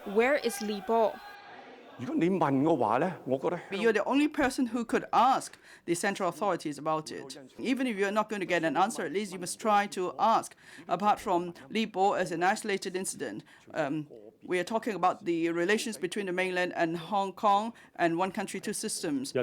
Where is Li Bo? But you're the only person who could ask the central authorities about it. Even if you're not going to get an answer, at least you must try to ask. Apart from Li Bo as an isolated incident, we are talking about the relations between the mainland and Hong Kong and one country, two systems. I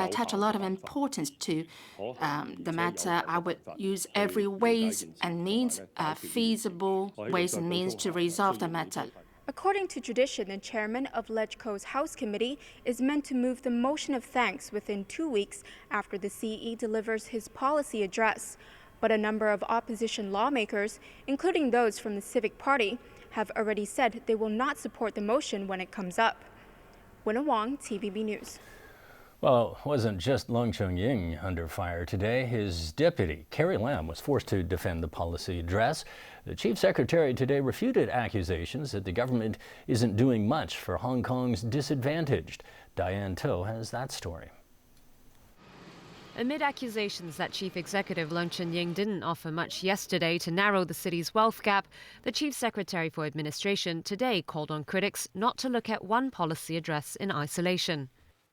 attach a lot of importance to the matter. I would use every ways and means, feasible ways and means to resolve the matter. According to tradition, the chairman of LegCo's House Committee is meant to move the motion of thanks within 2 weeks after the CE delivers his policy address. But a number of opposition lawmakers, including those from the Civic Party, have already said they will not support the motion when it comes up. Winna Wong, TVB News. Well, it wasn't just Leung Chun-ying under fire today. His deputy, Carrie Lam, was forced to defend the policy address. The chief secretary today refuted accusations that the government isn't doing much for Hong Kong's disadvantaged. Diane To has that story. Amid accusations that Chief Executive Leung Chun-ying didn't offer much yesterday to narrow the city's wealth gap, the Chief Secretary for Administration today called on critics not to look at one policy address in isolation.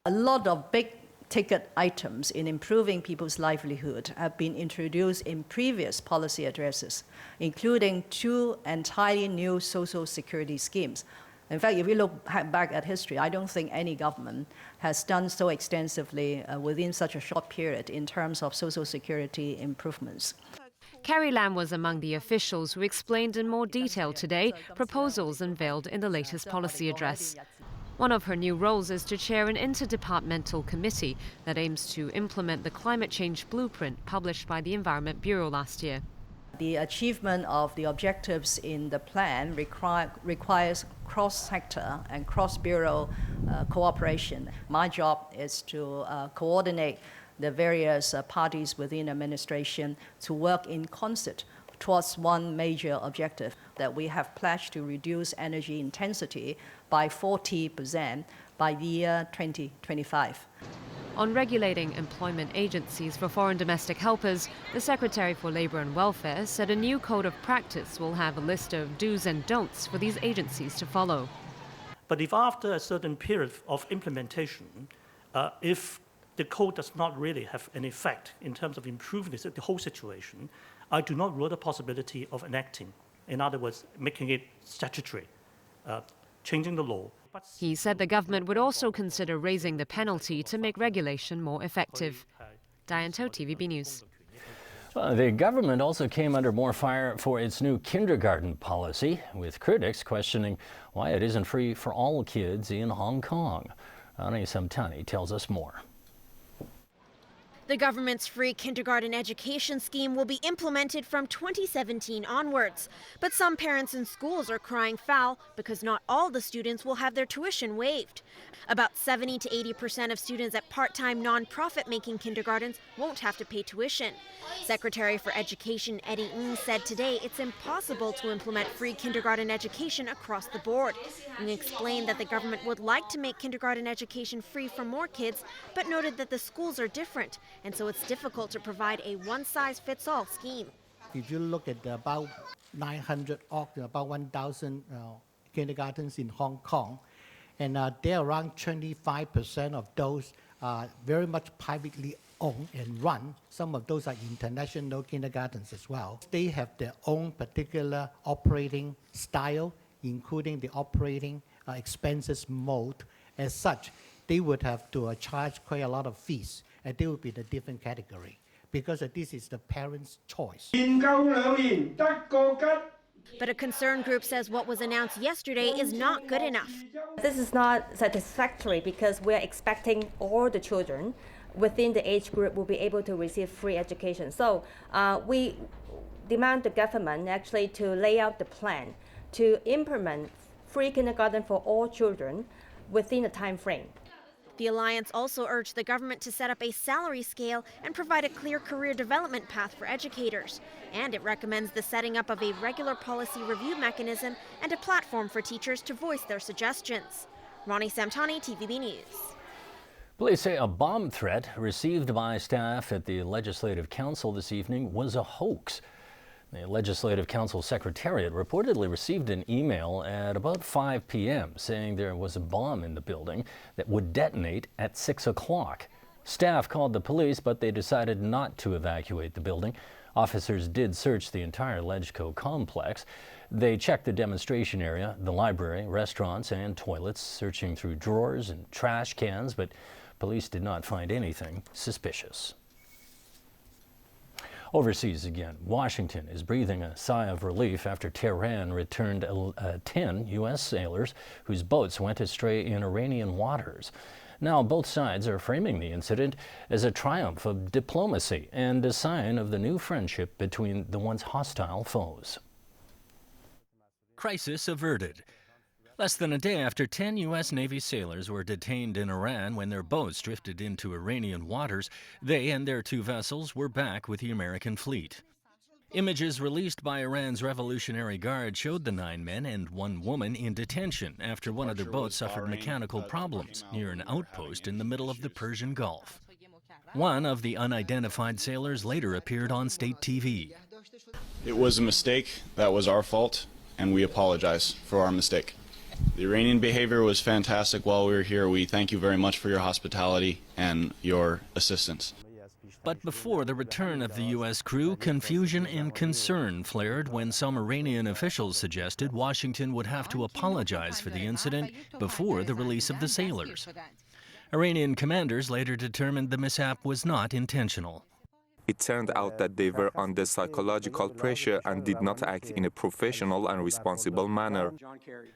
A lot of big-ticket items in improving people's livelihood have been introduced in previous policy addresses, including 2 entirely new social security schemes. In fact, if we look back at history, I don't think any government has done so extensively within such a short period in terms of social security improvements. Carrie Lam was among the officials who explained in more detail today proposals unveiled in the latest policy address. One of her new roles is to chair an interdepartmental committee that aims to implement the climate change blueprint published by the Environment Bureau last year. The achievement of the objectives in the plan requires cross-sector and cross-bureau cooperation. My job is to coordinate the various parties within administration to work in concert towards one major objective, that we have pledged to reduce energy intensity by 40% by the year 2025. On regulating employment agencies for foreign domestic helpers, the Secretary for Labour and Welfare said a new code of practice will have a list of do's and don'ts for these agencies to follow. But if after a certain period of implementation, if the code does not really have an effect in terms of improving the whole situation, I do not rule the possibility of enacting. In other words, making it statutory, changing the law. He said the government would also consider raising the penalty to make regulation more effective. Diane To, TVB News. Well, the government also came under more fire for its new kindergarten policy, with critics questioning why it isn't free for all kids in Hong Kong. Ani Samtani tells us more. The government's free kindergarten education scheme will be implemented from 2017 onwards. But some parents and schools are crying foul because not all the students will have their tuition waived. About 70 to 80% of students at part-time non-profit-making kindergartens won't have to pay tuition. Secretary for Education Eddie Ng said today it's impossible to implement free kindergarten education across the board. Ng explained that the government would like to make kindergarten education free for more kids, but noted that the schools are different, and so it's difficult to provide a one-size-fits-all scheme. If you look at about 900 or about 1,000 kindergartens in Hong Kong, and there are around 25% of those are very much privately owned and run. Some of those are international kindergartens as well. They have their own particular operating style, including the operating expenses mode. As such, they would have to charge quite a lot of fees, and they would be the different category, because this is the parents' choice. But a concerned group says what was announced yesterday is not good enough. This is not satisfactory because we're expecting all the children within the age group will be able to receive free education. So we demand the government actually to lay out the plan to implement free kindergarten for all children within a time frame. The alliance also urged the government to set up a salary scale and provide a clear career development path for educators. And it recommends the setting up of a regular policy review mechanism and a platform for teachers to voice their suggestions. Ronnie Samtani, TVB News. Police say a bomb threat received by staff at the Legislative Council this evening was a hoax. The Legislative Council Secretariat reportedly received an email at about 5 p.m. saying there was a bomb in the building that would detonate at 6 o'clock. Staff called the police, but they decided not to evacuate the building. Officers did search the entire LegCo complex. They checked the demonstration area, the library, restaurants, and toilets, searching through drawers and trash cans, but police did not find anything suspicious. Overseas again, Washington is breathing a sigh of relief after Tehran returned 10 U.S. sailors whose boats went astray in Iranian waters. Now both sides are framing the incident as a triumph of diplomacy and a sign of the new friendship between the once hostile foes. Crisis averted. Less than a day after 10 U.S. Navy sailors were detained in Iran when their boats drifted into Iranian waters, they and their 2 vessels were back with the American fleet. Images released by Iran's Revolutionary Guard showed the 9 men and 1 woman in detention after one of their boats suffered mechanical problems near an outpost in the middle of the Persian Gulf. One of the unidentified sailors later appeared on state TV. It was a mistake. That was our fault, and we apologize for our mistake. The Iranian behavior was fantastic while we were here. We thank you very much for your hospitality and your assistance. But before the return of the U.S. crew, confusion and concern flared when some Iranian officials suggested Washington would have to apologize for the incident before the release of the sailors. Iranian commanders later determined the mishap was not intentional. It turned out that they were under psychological pressure and did not act in a professional and responsible manner.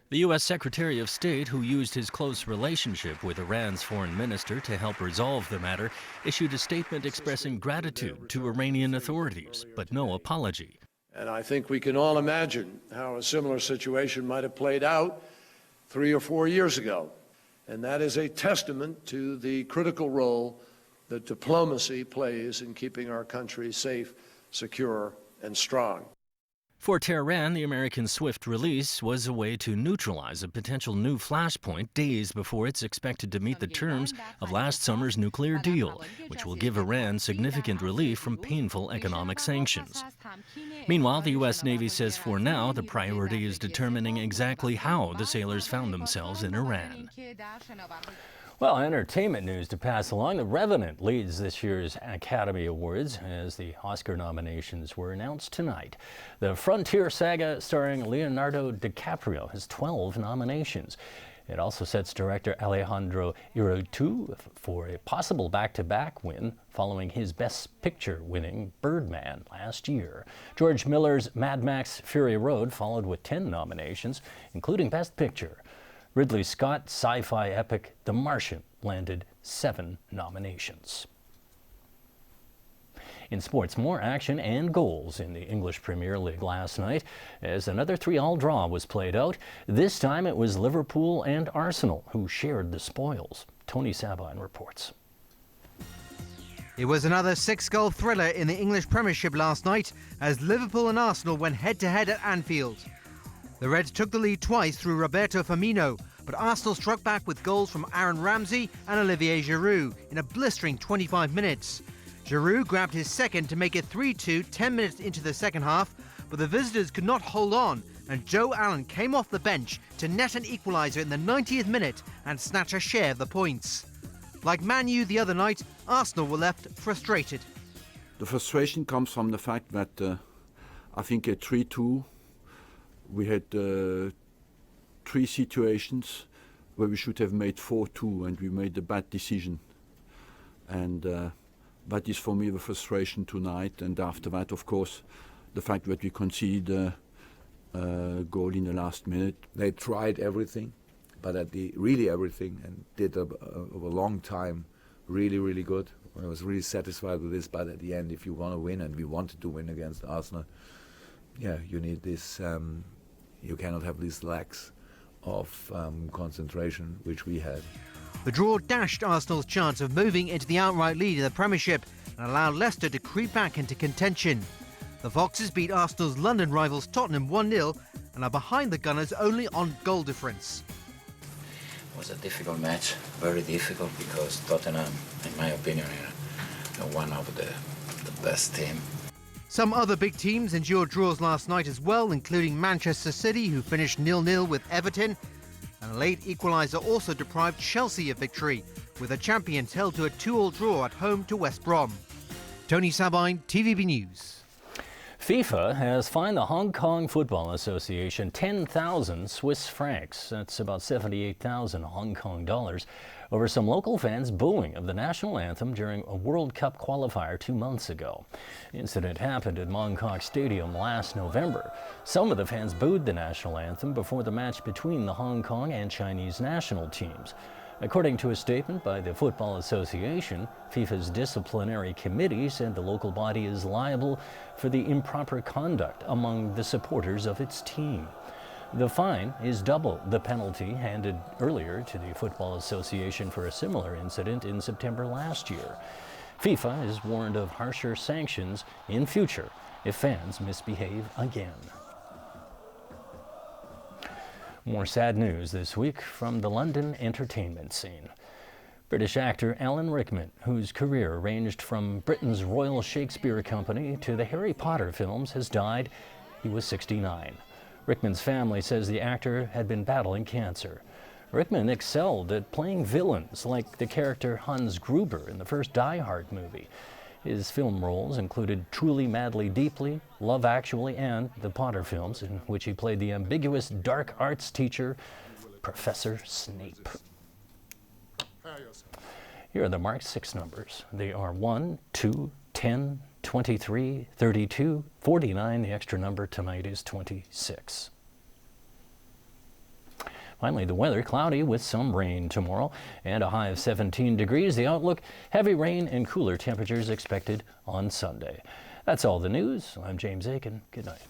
The U.S. Secretary of State, who used his close relationship with Iran's foreign minister to help resolve the matter, issued a statement expressing gratitude to Iranian authorities, but no apology. And I think we can all imagine how a similar situation might have played out 3 or 4 years ago. And that is a testament to the critical role that diplomacy plays in keeping our country safe, secure, and strong. For Tehran, the American swift release was a way to neutralize a potential new flashpoint days before it's expected to meet the terms of last summer's nuclear deal, which will give Iran significant relief from painful economic sanctions. Meanwhile, the U.S. Navy says for now the priority is determining exactly how the sailors found themselves in Iran. Well, entertainment news to pass along. The Revenant leads this year's Academy Awards as the Oscar nominations were announced tonight. The Frontier saga starring Leonardo DiCaprio has 12 nominations. It also sets director Alejandro Iñárritu for a possible back-to-back win following his Best Picture winning Birdman last year. George Miller's Mad Max Fury Road followed with 10 nominations, including Best Picture. Ridley Scott's sci-fi epic The Martian landed 7 nominations. In sports, more action and goals in the English Premier League last night as another 3-all draw was played out. This time it was Liverpool and Arsenal who shared the spoils. Tony Sabine reports. It was another 6-goal thriller in the English Premiership last night as Liverpool and Arsenal went head-to-head at Anfield. The Reds took the lead twice through Roberto Firmino, but Arsenal struck back with goals from Aaron Ramsey and Olivier Giroud in a blistering 25 minutes. Giroud grabbed his second to make it 3-2 10 minutes into the second half, but the visitors could not hold on and Joe Allen came off the bench to net an equaliser in the 90th minute and snatch a share of the points. Like Man U the other night, Arsenal were left frustrated. The frustration comes from the fact that I think at 3-2 we had 3 situations where we should have made 4-2 and we made a bad decision. And that is for me the frustration tonight. And after that, of course, the fact that we conceded a goal in the last minute. They tried everything, but really everything, and did over a long time really, really good. I was really satisfied with this, but at the end, if you want to win, and we wanted to win against Arsenal, yeah, you need this. You cannot have these lacks of concentration, which we had. The draw dashed Arsenal's chance of moving into the outright lead in the Premiership and allowed Leicester to creep back into contention. The Foxes beat Arsenal's London rivals Tottenham 1-0 and are behind the Gunners only on goal difference. It was a difficult match, very difficult, because Tottenham, in my opinion, are one of the best teams. Some other big teams endured draws last night as well, including Manchester City, who finished 0-0 with Everton. And a late equaliser also deprived Chelsea of victory, with the champions held to a 2-2 draw at home to West Brom. Tony Sabine, TVB News. FIFA has fined the Hong Kong Football Association 10,000 Swiss francs, that's about 78,000 Hong Kong dollars, over some local fans' booing of the national anthem during a World Cup qualifier 2 months ago. The incident happened at Mong Kok Stadium last November. Some of the fans booed the national anthem before the match between the Hong Kong and Chinese national teams. According to a statement by the Football Association, FIFA's disciplinary committee said the local body is liable for the improper conduct among the supporters of its team. The fine is double the penalty handed earlier to the Football Association for a similar incident in September last year. FIFA is warned of harsher sanctions in future if fans misbehave again. More sad news this week from the London entertainment scene. British actor Alan Rickman, whose career ranged from Britain's Royal Shakespeare Company to the Harry Potter films, has died. He was 69. Rickman's family says the actor had been battling cancer. Rickman excelled at playing villains like the character Hans Gruber in the first Die Hard movie. His film roles included Truly, Madly, Deeply, Love Actually, and the Potter films, in which he played the ambiguous dark arts teacher, Professor Snape. Here are the marked 6 numbers. They are 1, 2, 10, 23, 32, 49. The extra number tonight is 26. Finally, the weather, cloudy with some rain tomorrow and a high of 17 degrees. The outlook, heavy rain and cooler temperatures expected on Sunday. That's all the news. I'm James Aitken. Good night.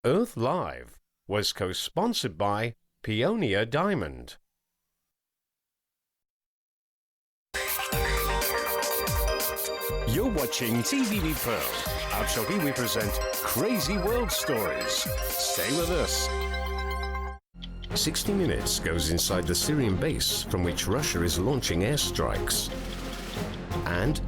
Earth Live was co-sponsored by Peonia Diamond. You're watching TVB Pearl. Out shortly we present Crazy World Stories. Stay with us. 60 Minutes goes inside the Syrian base from which Russia is launching airstrikes. And